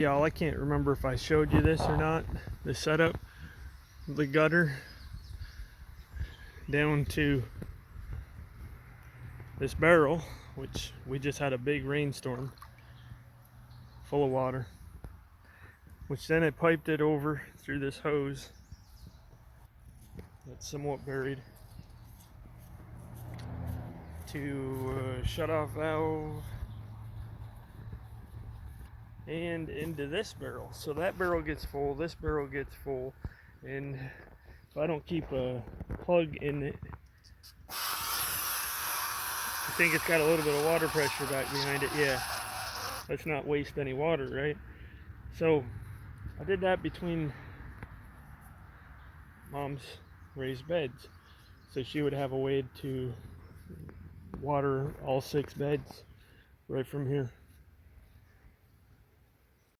Y'all, I can't remember if I showed you this or not. The setup, the gutter down to this barrel, which we just had a big rainstorm full of water, which then it piped it over through this hose that's somewhat buried to shut off valve and into this barrel. So that barrel gets full, this barrel gets full, and if I don't keep a plug in it, I think it's got a little bit of water pressure back behind it. Yeah, let's not waste any water, right? So I did that between Mom's raised beds, so she would have a way to water all 6 beds right from here.